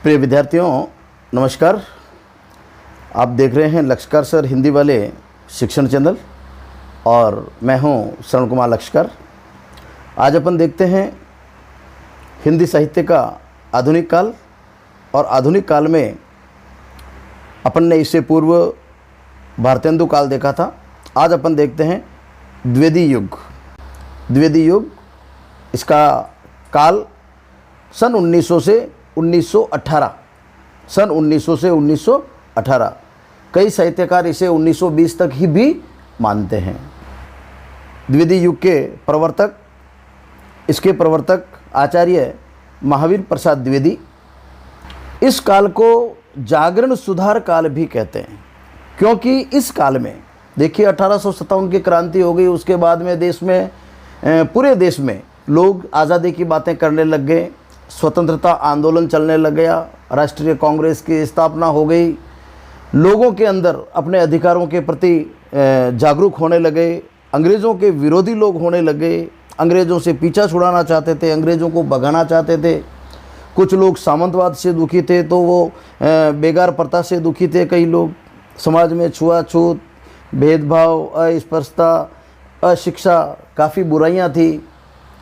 प्रिय विद्यार्थियों नमस्कार। आप देख रहे हैं लक्ष्यकार सर हिंदी वाले शिक्षण चैनल और मैं हूं श्रवण कुमार लक्ष्यकार। आज अपन देखते हैं हिंदी साहित्य का आधुनिक काल, और आधुनिक काल में अपन ने इससे पूर्व भारतेंदु काल देखा था। आज अपन देखते हैं द्विवेदी युग। द्विवेदी युग इसका काल सन 1900 से 1918, सन 1900 से 1918। कई साहित्यकार इसे 1920 तक ही भी मानते हैं। द्विवेदी युग के प्रवर्तक, इसके प्रवर्तक आचार्य महावीर प्रसाद द्विवेदी। इस काल को जागरण सुधार काल भी कहते हैं, क्योंकि इस काल में देखिए 1857 की क्रांति हो गई। उसके बाद में देश में, पूरे देश में लोग आज़ादी की बातें करने लग गए, स्वतंत्रता आंदोलन चलने लग गया, राष्ट्रीय कांग्रेस की स्थापना हो गई, लोगों के अंदर अपने अधिकारों के प्रति जागरूक होने लगे, अंग्रेज़ों के विरोधी लोग होने लगे, अंग्रेज़ों से पीछा छुड़ाना चाहते थे, अंग्रेज़ों को भगाना चाहते थे। कुछ लोग सामंतवाद से दुखी थे तो वो बेगार प्रथा से दुखी थे। कई लोग समाज में छुआछूत, भेदभाव, अस्पृश्यता, अशिक्षा, काफ़ी बुराइयां थी।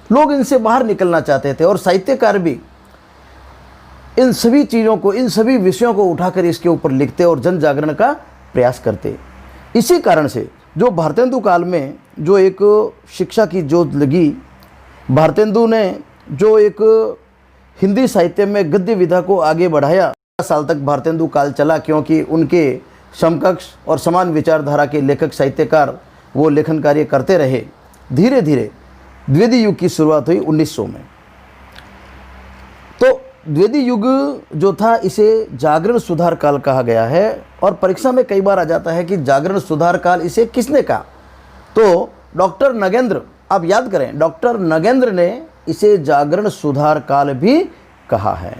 लोग इनसे बाहर निकलना चाहते थे और साहित्यकार भी इन सभी चीज़ों को, इन सभी विषयों को उठाकर इसके ऊपर लिखते और जन जागरण का प्रयास करते। इसी कारण से जो भारतेंदु काल में जो एक शिक्षा की जोत लगी, भारतेंदु ने जो एक हिंदी साहित्य में गद्य विधा को आगे बढ़ाया, साल तक भारतेंदु काल चला, क्योंकि उनके समकक्ष और समान विचारधारा के लेखक साहित्यकार वो लेखन कार्य करते रहे। धीरे धीरे द्विवेदी युग की शुरुआत हुई 1900 में। तो द्विवेदी युग जो था इसे जागरण सुधार काल कहा गया है, और परीक्षा में कई बार आ जाता है कि जागरण सुधार काल इसे किसने कहा। तो डॉक्टर नगेंद्र, आप याद करें, डॉक्टर नगेंद्र ने इसे जागरण सुधार काल भी कहा है।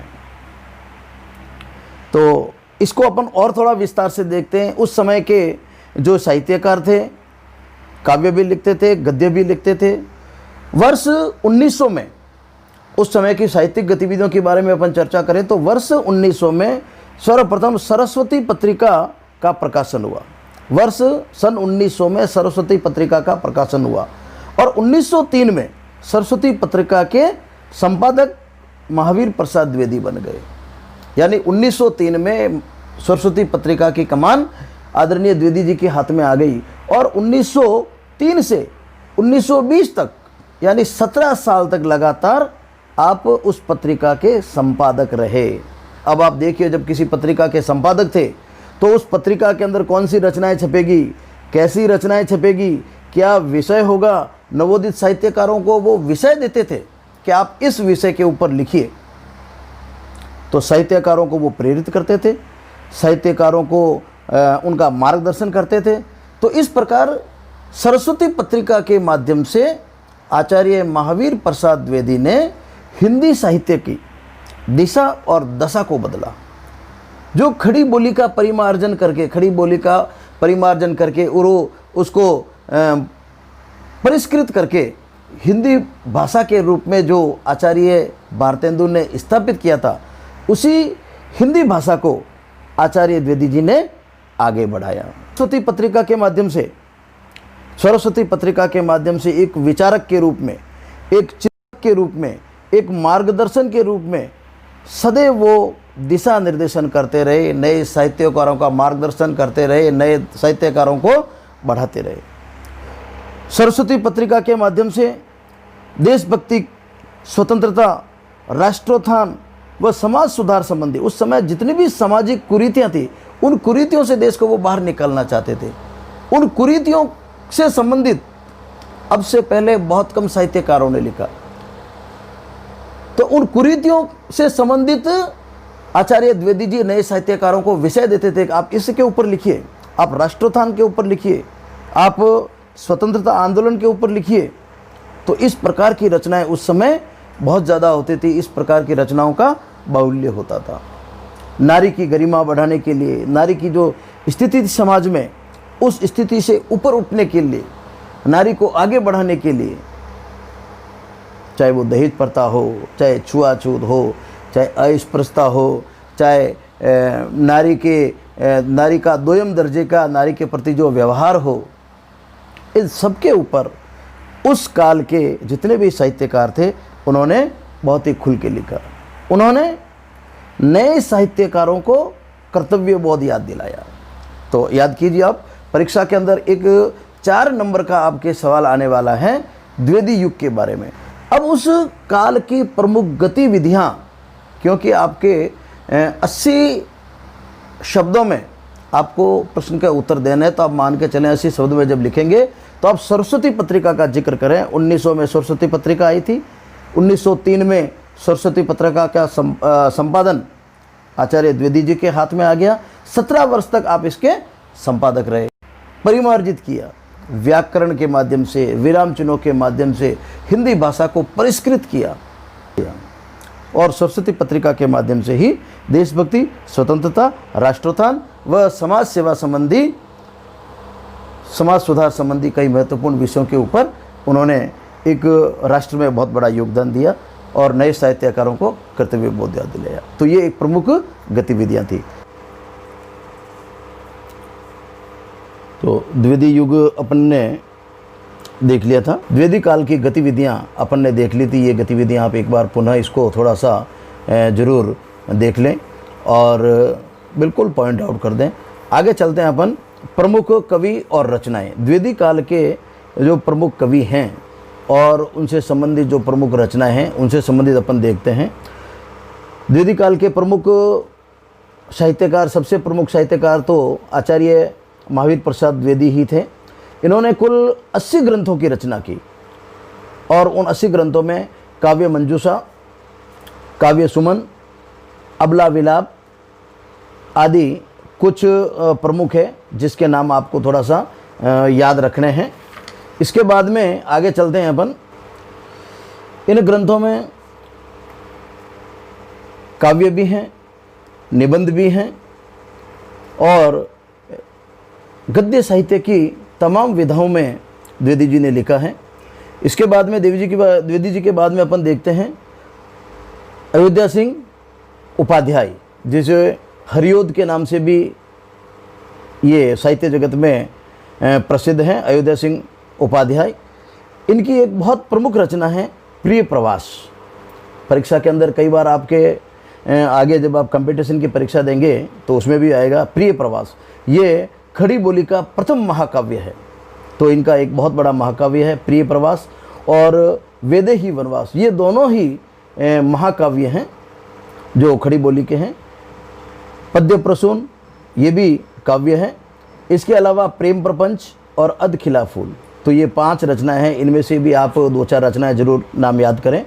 तो इसको अपन और थोड़ा विस्तार से देखते हैं। उस समय के जो साहित्यकार थे, काव्य भी लिखते थे, गद्य भी लिखते थे। वर्ष 1900 में, उस समय की साहित्यिक गतिविधियों के बारे में अपन चर्चा करें तो वर्ष 1900 में सर्वप्रथम सरस्वती पत्रिका का प्रकाशन हुआ। वर्ष सन 1900 में सरस्वती पत्रिका का प्रकाशन हुआ, और 1903 में सरस्वती पत्रिका के संपादक महावीर प्रसाद द्विवेदी बन गए। यानी 1903 में सरस्वती पत्रिका की कमान आदरणीय द्विवेदी जी के हाथ में आ गई, और 1903 से 1920 तक, यानी 17 साल तक लगातार आप उस पत्रिका के संपादक रहे। अब आप देखिए, जब किसी पत्रिका के संपादक थे तो उस पत्रिका के अंदर कौन सी रचनाएं छपेगी, कैसी रचनाएं छपेगी, क्या विषय होगा। नवोदित साहित्यकारों को वो विषय देते थे कि आप इस विषय के ऊपर लिखिए। तो साहित्यकारों को वो प्रेरित करते थे, साहित्यकारों को उनका मार्गदर्शन करते थे। तो इस प्रकार सरस्वती पत्रिका के माध्यम से आचार्य महावीर प्रसाद द्विवेदी ने हिंदी साहित्य की दिशा और दशा को बदला। जो खड़ी बोली का परिमार्जन करके और उसको परिष्कृत करके हिंदी भाषा के रूप में जो आचार्य भारतेंदु ने स्थापित किया था, उसी हिंदी भाषा को आचार्य द्विवेदी जी ने आगे बढ़ाया। सरस्वती पत्रिका के माध्यम से एक विचारक के रूप में, एक चिंतक के रूप में, एक मार्गदर्शन के रूप में सदैव वो दिशा निर्देशन करते रहे, नए साहित्यकारों का मार्गदर्शन करते रहे, नए साहित्यकारों को बढ़ाते रहे। सरस्वती पत्रिका के माध्यम से देशभक्ति, स्वतंत्रता, राष्ट्रोत्थान व समाज सुधार संबंधी उस समय जितनी भी सामाजिक कुरीतियाँ थी, उन कुरीतियों से देश को वो बाहर निकालना चाहते थे। उन कुरीतियों से संबंधित अब से पहले बहुत कम साहित्यकारों ने लिखा। तो उन कुरीतियों से संबंधित आचार्य द्विवेदी जी नए साहित्यकारों को विषय देते थे, आप इसके ऊपर लिखिए, आप राष्ट्रोत्थान के ऊपर लिखिए, आप स्वतंत्रता आंदोलन के ऊपर लिखिए। तो इस प्रकार की रचनाएं उस समय बहुत ज़्यादा होती थी। इस प्रकार की रचनाओं का बाहुल्य होता था। नारी की गरिमा बढ़ाने के लिए, नारी की जो स्थिति थी समाज में, उस स्थिति से ऊपर उठने के लिए, नारी को आगे बढ़ाने के लिए, चाहे वो दहेज प्रथा हो, चाहे छुआछूत हो, चाहे अस्पृश्यता हो, चाहे नारी का दोयम दर्जे का नारी के प्रति जो व्यवहार हो, इन सबके ऊपर उस काल के जितने भी साहित्यकार थे उन्होंने बहुत ही खुल के लिखा। उन्होंने नए साहित्यकारों को कर्तव्य बोध याद दिलाया। तो याद कीजिए, आप परीक्षा के अंदर एक 4 नंबर का आपके सवाल आने वाला है द्विवेदी युग के बारे में। अब उस काल की प्रमुख गतिविधियां, क्योंकि आपके 80 शब्दों में आपको प्रश्न का उत्तर देना है, तो आप मान के चलें 80 शब्द में जब लिखेंगे तो आप सरस्वती पत्रिका का जिक्र करें। 1900 में सरस्वती पत्रिका आई थी। 1903 में सरस्वती पत्रिका का संपादन आचार्य द्विवेदी जी के हाथ में आ गया। 17 वर्ष तक आप इसके संपादक रहे। परिमार्जित किया, व्याकरण के माध्यम से, विराम चिन्हों के माध्यम से हिंदी भाषा को परिष्कृत किया और सरस्वती पत्रिका के माध्यम से ही देशभक्ति, स्वतंत्रता, राष्ट्रोत्थान व समाज सेवा संबंधी, समाज सुधार संबंधी कई महत्वपूर्ण विषयों के ऊपर उन्होंने एक राष्ट्र में बहुत बड़ा योगदान दिया और नए साहित्यकारों को कर्तव्य बोध याद दिलाया। तो ये एक प्रमुख गतिविधियां थी। तो द्विवेदी युग अपन ने देख लिया था। द्विवेदी काल की गतिविधियां अपन ने देख ली थी। ये गतिविधियां आप एक बार पुनः इसको थोड़ा सा ज़रूर देख लें और बिल्कुल पॉइंट आउट कर दें। आगे चलते हैं अपन प्रमुख कवि और रचनाएं। द्विवेदी काल के जो प्रमुख कवि हैं और उनसे संबंधित जो प्रमुख रचनाएं हैं उनसे संबंधित अपन देखते हैं। द्विवेदी काल के प्रमुख साहित्यकार, सबसे प्रमुख साहित्यकार तो आचार्य महावीर प्रसाद द्विवेदी ही थे। इन्होंने कुल 80 ग्रंथों की रचना की और उन 80 ग्रंथों में काव्य मंजूषा, काव्य सुमन, अबला विलाप आदि कुछ प्रमुख है जिसके नाम आपको थोड़ा सा याद रखने हैं। इसके बाद में आगे चलते हैं अपन। इन ग्रंथों में काव्य भी हैं, निबंध भी हैं और गद्य साहित्य की तमाम विधाओं में द्विवेदी जी ने लिखा है। इसके बाद में द्विवेदी जी के बाद में अपन देखते हैं अयोध्या सिंह उपाध्याय, जिसे हरिओद के नाम से भी ये साहित्य जगत में प्रसिद्ध हैं। अयोध्या सिंह उपाध्याय, इनकी एक बहुत प्रमुख रचना है प्रिय प्रवास। परीक्षा के अंदर कई बार आपके आगे जब आप कंपटीशन की परीक्षा देंगे तो उसमें भी आएगा प्रिय प्रवास। ये खड़ी बोली का प्रथम महाकाव्य है। तो इनका एक बहुत बड़ा महाकाव्य है प्रिय प्रवास और वैदेही वनवास। ये दोनों ही महाकाव्य हैं जो खड़ी बोली के हैं। पद्य प्रसून ये भी काव्य है। इसके अलावा प्रेम प्रपंच और अध खिला फूल, तो ये 5 रचनाएं हैं। इनमें से भी आप 2-4 रचनाएं जरूर नाम याद करें।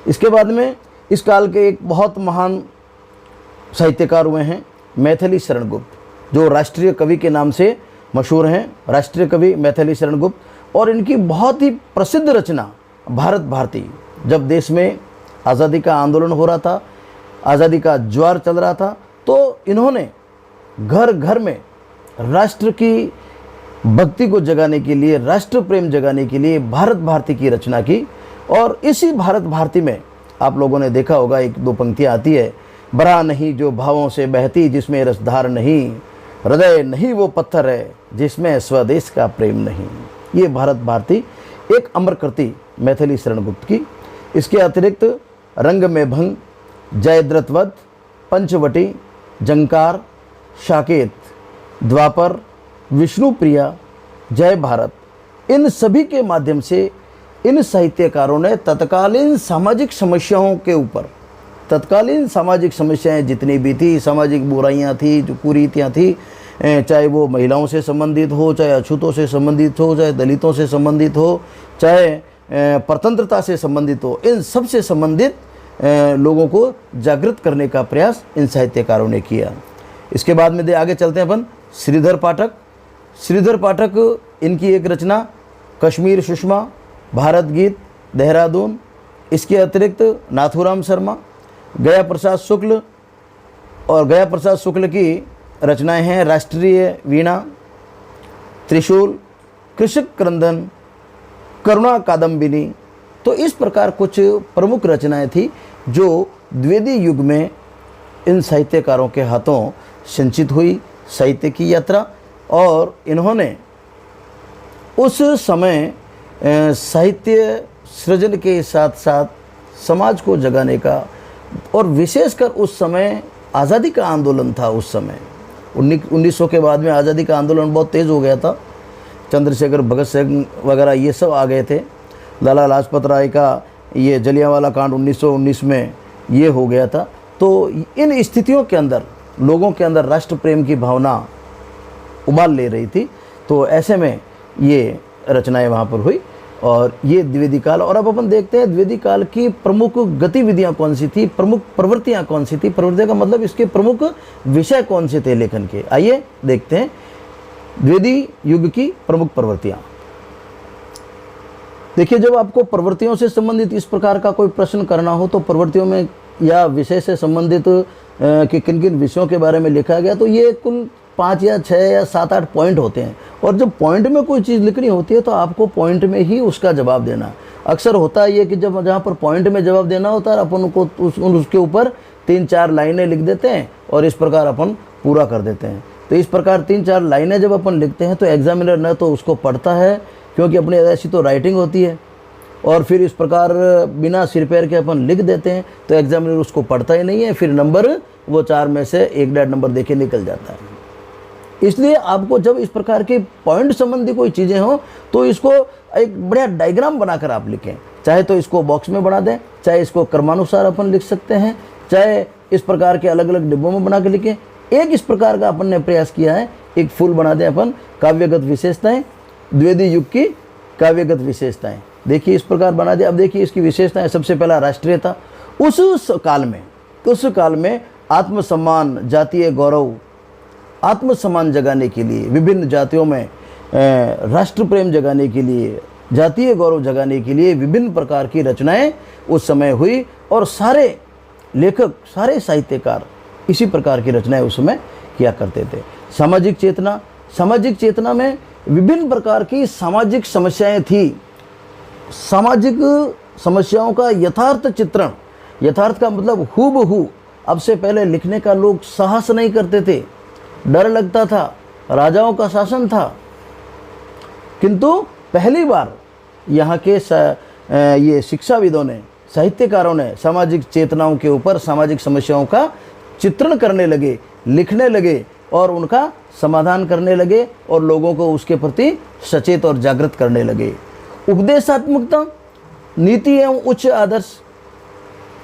इसके बाद में इस काल के एक बहुत महान साहित्यकार हुए हैं मैथिली शरण गुप्त, जो राष्ट्रीय कवि के नाम से मशहूर हैं। राष्ट्रीय कवि मैथिली शरण गुप्त। और इनकी बहुत ही प्रसिद्ध रचना भारत भारती, जब देश में आज़ादी का आंदोलन हो रहा था, आज़ादी का ज्वार चल रहा था, तो इन्होंने घर घर में राष्ट्र की भक्ति को जगाने के लिए, राष्ट्र प्रेम जगाने के लिए भारत भारती की रचना की। और इसी भारत भारती में आप लोगों ने देखा होगा 1-2 पंक्तियाँ आती है, बरा नहीं जो भावों से बहती, जिसमें रसधार नहीं, हृदय नहीं वो पत्थर है, जिसमें स्वदेश का प्रेम नहीं। ये भारत भारती एक अमर कृति मैथिली शरण गुप्त की। इसके अतिरिक्त रंग में भंग, जयद्रथवध, पंचवटी, जंकार, साकेत, द्वापर, विष्णु प्रिया, जय भारत, इन सभी के माध्यम से इन साहित्यकारों ने तत्कालीन सामाजिक समस्याओं के ऊपर, तत्कालीन सामाजिक समस्याएं जितनी भी थी, सामाजिक बुराइयां थी, जो कुरीतियां थी, चाहे वो महिलाओं से संबंधित हो, चाहे अछूतों से संबंधित हो, चाहे दलितों से संबंधित हो, चाहे परतंत्रता से संबंधित हो, इन सब से संबंधित लोगों को जागृत करने का प्रयास इन साहित्यकारों ने किया। इसके बाद में आगे चलते हैं अपन। श्रीधर पाठक। श्रीधर पाठक, इनकी एक रचना कश्मीर सुषमा, भारत गीत, देहरादून। इसके अतिरिक्त नाथूराम शर्मा, गया प्रसाद शुक्ल, और गया प्रसाद शुक्ल की रचनाएं हैं राष्ट्रीय वीणा, त्रिशूल, कृषक क्रंदन, करुणा कादम्बिनी। तो इस प्रकार कुछ प्रमुख रचनाएं थी जो द्विवेदी युग में इन साहित्यकारों के हाथों संचित हुई साहित्य की यात्रा, और इन्होंने उस समय साहित्य सृजन के साथ साथ समाज को जगाने का, और विशेषकर उस समय आज़ादी का आंदोलन था। उस समय 1900 के बाद में आज़ादी का आंदोलन बहुत तेज़ हो गया था। चंद्रशेखर, भगत सिंह वगैरह ये सब आ गए थे। लाला लाजपत राय का ये जलियांवाला कांड 1919 में ये हो गया था। तो इन स्थितियों के अंदर लोगों के अंदर राष्ट्र प्रेम की भावना उबाल ले रही थी। तो ऐसे में ये रचनाएं वहाँ पर हुई, और ये द्विवेदी काल। और अब अपन देखते हैं द्विवेदी काल की प्रमुख गतिविधियाँ कौन सी थी, प्रमुख प्रवृत्तियाँ कौन सी थी। प्रवृत्तियाँ का मतलब इसके प्रमुख विषय कौन से थे लेखन के। आइए देखते हैं द्विवेदी युग की प्रमुख प्रवृत्तियाँ। देखिए, जब आपको प्रवृत्तियों से संबंधित इस प्रकार का कोई प्रश्न करना हो तो प्रवृत्तियों में या विषय से संबंधित कि किन किन विषयों के बारे में लिखा गया, तो ये कुल 5 या 6 या 7-8 पॉइंट होते हैं। और जब पॉइंट में कोई चीज़ लिखनी होती है तो आपको पॉइंट में ही उसका जवाब देना। अक्सर होता है ये कि जब जहाँ पर पॉइंट में जवाब देना होता है अपन को उसके ऊपर 3-4 लाइनें लिख देते हैं और इस प्रकार अपन पूरा कर देते हैं। तो इस प्रकार 3-4 लाइनें जब अपन लिखते हैं तो एग्जामिनर न तो उसको पढ़ता है, क्योंकि अपनी ऐसी तो राइटिंग होती है, और फिर इस प्रकार बिना सिर पैर के अपन लिख देते हैं तो एग्जामिनर उसको पढ़ता ही नहीं है। फिर नंबर वो 4 में से 1.5 नंबर देके निकल जाता है। इसलिए आपको जब इस प्रकार के पॉइंट संबंधी कोई चीज़ें हों तो इसको एक बढ़िया डायग्राम बनाकर आप लिखें। चाहे तो इसको बॉक्स में बना दें, चाहे इसको क्रमानुसार अपन लिख सकते हैं, चाहे इस प्रकार के अलग अलग डिब्बों में बना के लिखें। एक इस प्रकार का अपन ने प्रयास किया है, एक फूल बना दें अपन, काव्यगत विशेषताएं, द्विवेदी युग की काव्यगत विशेषताएं। देखिए इस प्रकार बना दिया। अब देखिए इसकी विशेषताएं। सबसे पहला राष्ट्रीयता। उस काल में आत्मसम्मान, जातीय गौरव, आत्मसम्मान जगाने के लिए, विभिन्न जातियों में राष्ट्र प्रेम जगाने के लिए, जातीय गौरव जगाने के लिए विभिन्न प्रकार की रचनाएं उस समय हुई, और सारे लेखक, सारे साहित्यकार इसी प्रकार की रचनाएं उस समय किया करते थे। सामाजिक चेतना। सामाजिक चेतना में विभिन्न प्रकार की सामाजिक समस्याएं थी। सामाजिक समस्याओं का यथार्थ चित्रण, यथार्थ का मतलब हूबहू। अब से पहले लिखने का लोग साहस नहीं करते थे, डर लगता था, राजाओं का शासन था, किंतु पहली बार यहाँ के ये शिक्षाविदों ने, साहित्यकारों ने सामाजिक चेतनाओं के ऊपर, सामाजिक समस्याओं का चित्रण करने लगे, लिखने लगे और उनका समाधान करने लगे, और लोगों को उसके प्रति सचेत और जागृत करने लगे। उपदेशात्मकता, नीति एवं उच्च आदर्श।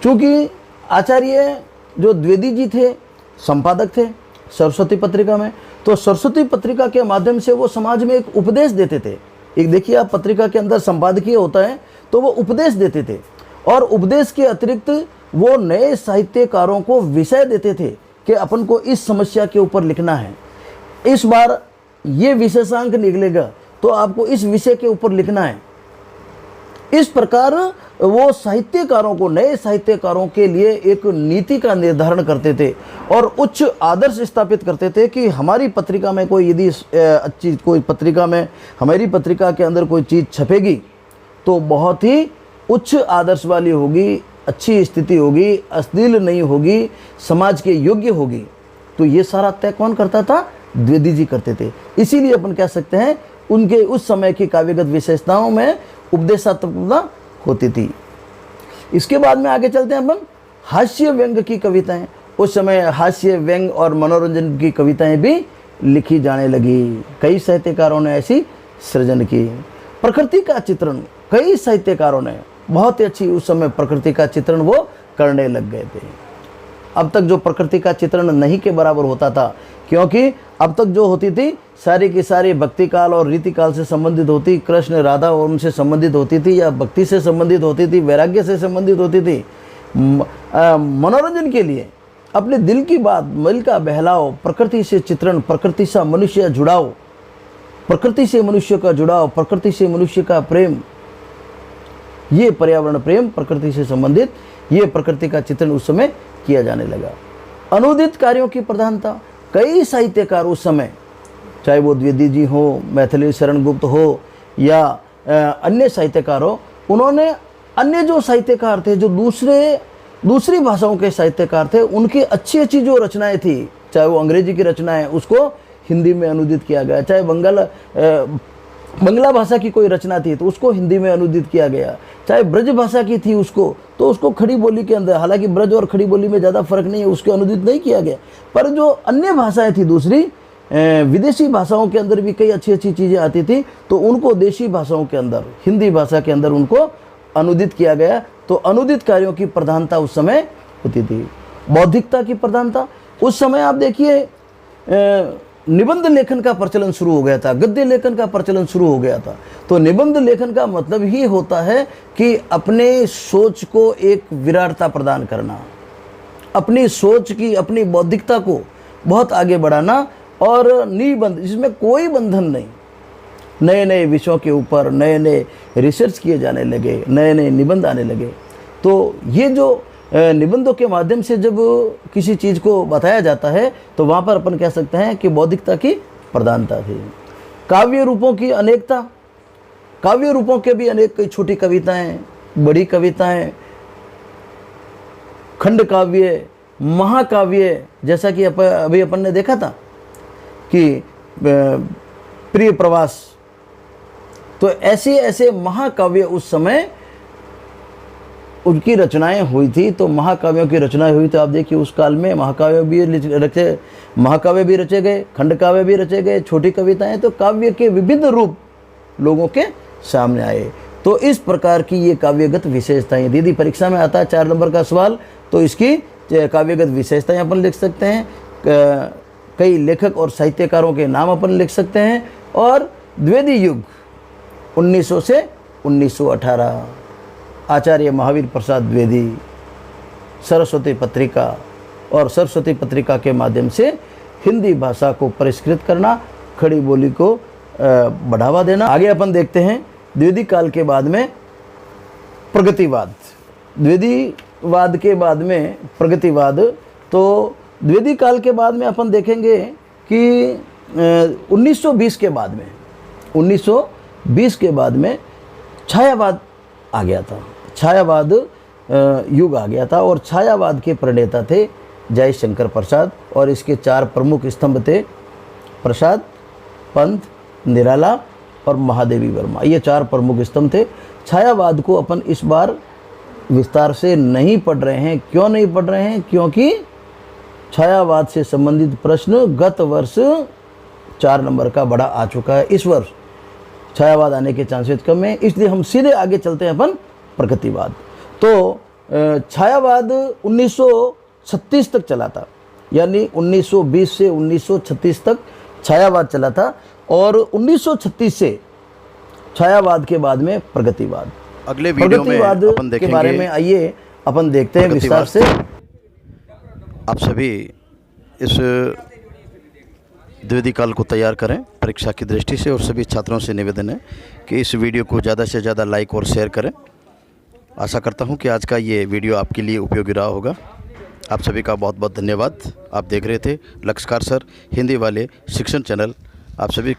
चूँकि आचार्य जो द्विवेदी जी थे संपादक थे सरस्वती पत्रिका में, तो सरस्वती पत्रिका के माध्यम से वो समाज में एक उपदेश देते थे। एक देखिए आप पत्रिका के अंदर संपादकीय होता है तो वो उपदेश देते थे, और उपदेश के अतिरिक्त वो नए साहित्यकारों को विषय देते थे कि अपन को इस समस्या के ऊपर लिखना है, इस बार ये विशेषांक निकलेगा तो आपको इस विषय के ऊपर लिखना है। इस प्रकार वो साहित्यकारों को, नए साहित्यकारों के लिए एक नीति का निर्धारण करते थे और उच्च आदर्श स्थापित करते थे कि हमारी पत्रिका में कोई यदि अच्छी कोई पत्रिका में, हमारी पत्रिका के अंदर कोई चीज़ छपेगी तो बहुत ही उच्च आदर्श वाली होगी, अच्छी स्थिति होगी, अश्लील नहीं होगी, समाज के योग्य होगी। तो ये सारा तय कौन करता था? द्विवेदी जी करते थे। इसीलिए अपन कह सकते हैं उनके उस समय की काव्यगत विशेषताओं में उपदेशात्मकता होती थी। इसके बाद में आगे चलते हैं अपन, हास्य व्यंग की कविताएं। उस समय हास्य व्यंग और मनोरंजन की कविताएं भी लिखी जाने लगी। कई साहित्यकारों ने ऐसी सृजन की। प्रकृति का चित्रण, कई साहित्यकारों ने बहुत ही अच्छी उस समय प्रकृति का चित्रण वो करने लग गए थे। अब तक जो प्रकृति का चित्रण नहीं के बराबर होता था, क्योंकि अब तक जो होती थी सारी की सारी भक्ति काल और रीति काल से संबंधित होती, कृष्ण राधा और उनसे संबंधित होती थी, या भक्ति से संबंधित होती थी, वैराग्य से संबंधित होती थी। मनोरंजन के लिए अपने दिल की बात, मन का बहलाव, प्रकृति से चित्रण, प्रकृति से मनुष्य जुड़ाव, प्रकृति से मनुष्य का जुड़ाव, प्रकृति से मनुष्य का प्रेम, ये पर्यावरण प्रेम, प्रकृति से संबंधित ये प्रकृति का चित्रण उस समय किया जाने लगा। अनुदित कार्यों की प्रधानता। कई साहित्यकार उस समय, चाहे वो द्विवेदी जी हो, मैथिली शरण गुप्त हो या अन्य साहित्यकार हो, उन्होंने अन्य जो साहित्यकार थे जो दूसरे दूसरी भाषाओं के साहित्यकार थे, उनकी अच्छी अच्छी जो रचनाएं थी, चाहे वो अंग्रेजी की रचनाएं, उसको हिंदी में अनुदित किया गया, चाहे बंगला भाषा की कोई रचना थी तो उसको हिंदी में अनुदित किया गया, चाहे ब्रज भाषा की थी उसको, तो उसको खड़ी बोली के अंदर, हालांकि ब्रज और खड़ी बोली में ज़्यादा फर्क नहीं है, उसको अनुदित नहीं किया गया। पर जो अन्य भाषाएं थी दूसरी विदेशी भाषाओं के अंदर भी कई अच्छी अच्छी चीज़ें आती थी, तो उनको देशी भाषाओं के अंदर, हिंदी भाषा के अंदर उनको अनुदित किया गया। तो अनुदित कार्यों की प्रधानता उस समय होती थी। बौद्धिकता की प्रधानता उस समय आप देखिए, निबंध लेखन का प्रचलन शुरू हो गया था, गद्य लेखन का प्रचलन शुरू हो गया था। तो निबंध लेखन का मतलब ही होता है कि अपने सोच को एक विराटता प्रदान करना, अपनी सोच की, अपनी बौद्धिकता को बहुत आगे बढ़ाना, और निबंध जिसमें कोई बंधन नहीं, नए नए विषयों के ऊपर नए नए रिसर्च किए जाने लगे, नए नए निबंध आने लगे। तो ये जो निबंधों के माध्यम से जब किसी चीज़ को बताया जाता है तो वहाँ पर अपन कह सकते हैं कि बौद्धिकता की प्रधानता थी। काव्य रूपों की अनेकता, काव्य रूपों के भी अनेक, कई छोटी कविताएं, बड़ी कविताएं, खंड काव्य, महाकाव्य, जैसा कि अभी अपन ने देखा था कि प्रिय प्रवास, तो ऐसे ऐसे महाकाव्य उस समय उनकी रचनाएं हुई थी। तो महाकाव्यों की रचनाएं हुई, तो आप देखिए उस काल में महाकाव्य भी रचे गए, खंड काव्य भी रचे गए, छोटी कविताएं, तो काव्य के विविध रूप लोगों के सामने आए। तो इस प्रकार की ये काव्यगत विशेषताएं, दीदी परीक्षा में आता है 4 नंबर का सवाल, तो इसकी काव्यगत विशेषताएं अपन लिख सकते हैं, कई लेखक और साहित्यकारों के नाम अपन लिख सकते हैं, और द्विवेदी युग 1900 से 1918, आचार्य महावीर प्रसाद द्विवेदी, सरस्वती पत्रिका, और सरस्वती पत्रिका के माध्यम से हिंदी भाषा को परिष्कृत करना, खड़ी बोली को बढ़ावा देना। आगे अपन देखते हैं द्विवेदी काल के बाद में प्रगतिवाद, द्विवेदीवाद के बाद में प्रगतिवाद। तो द्विवेदी काल के बाद में अपन देखेंगे कि 1920 के बाद में, 1920 के बाद में छायावाद आ गया था, छायावाद युग आ गया था, और छायावाद के प्रणेता थे जयशंकर प्रसाद, और इसके 4 प्रमुख स्तंभ थे, प्रसाद, पंत, निराला और महादेवी वर्मा। ये 4 प्रमुख स्तंभ थे। छायावाद को अपन इस बार विस्तार से नहीं पढ़ रहे हैं। क्यों नहीं पढ़ रहे हैं? क्योंकि छायावाद से संबंधित प्रश्न गत वर्ष 4 नंबर का बड़ा आ चुका है। इस वर्ष छायावाद आने के चांसेस कम है, इसलिए हम सीधे आगे चलते हैं अपन प्रगतिवाद। तो छायावाद 1936 तक चला था, यानी 1920 से 1936 तक छायावाद चला था, और 1936 से छायावाद के बाद में प्रगतिवाद। अगले वीडियो में अपन देखेंगे के बारे में, आइए अपन देखते हैं विस्तार से। आप सभी इस द्विवेदी काल को तैयार करें परीक्षा की दृष्टि से, और सभी छात्रों से निवेदन है कि इस वीडियो को ज़्यादा से ज़्यादा लाइक और शेयर करें। आशा करता हूं कि आज का ये वीडियो आपके लिए उपयोगी रहा होगा। आप सभी का बहुत बहुत धन्यवाद। आप देख रहे थे लक्ष्यकार सर हिंदी वाले शिक्षण चैनल। आप सभी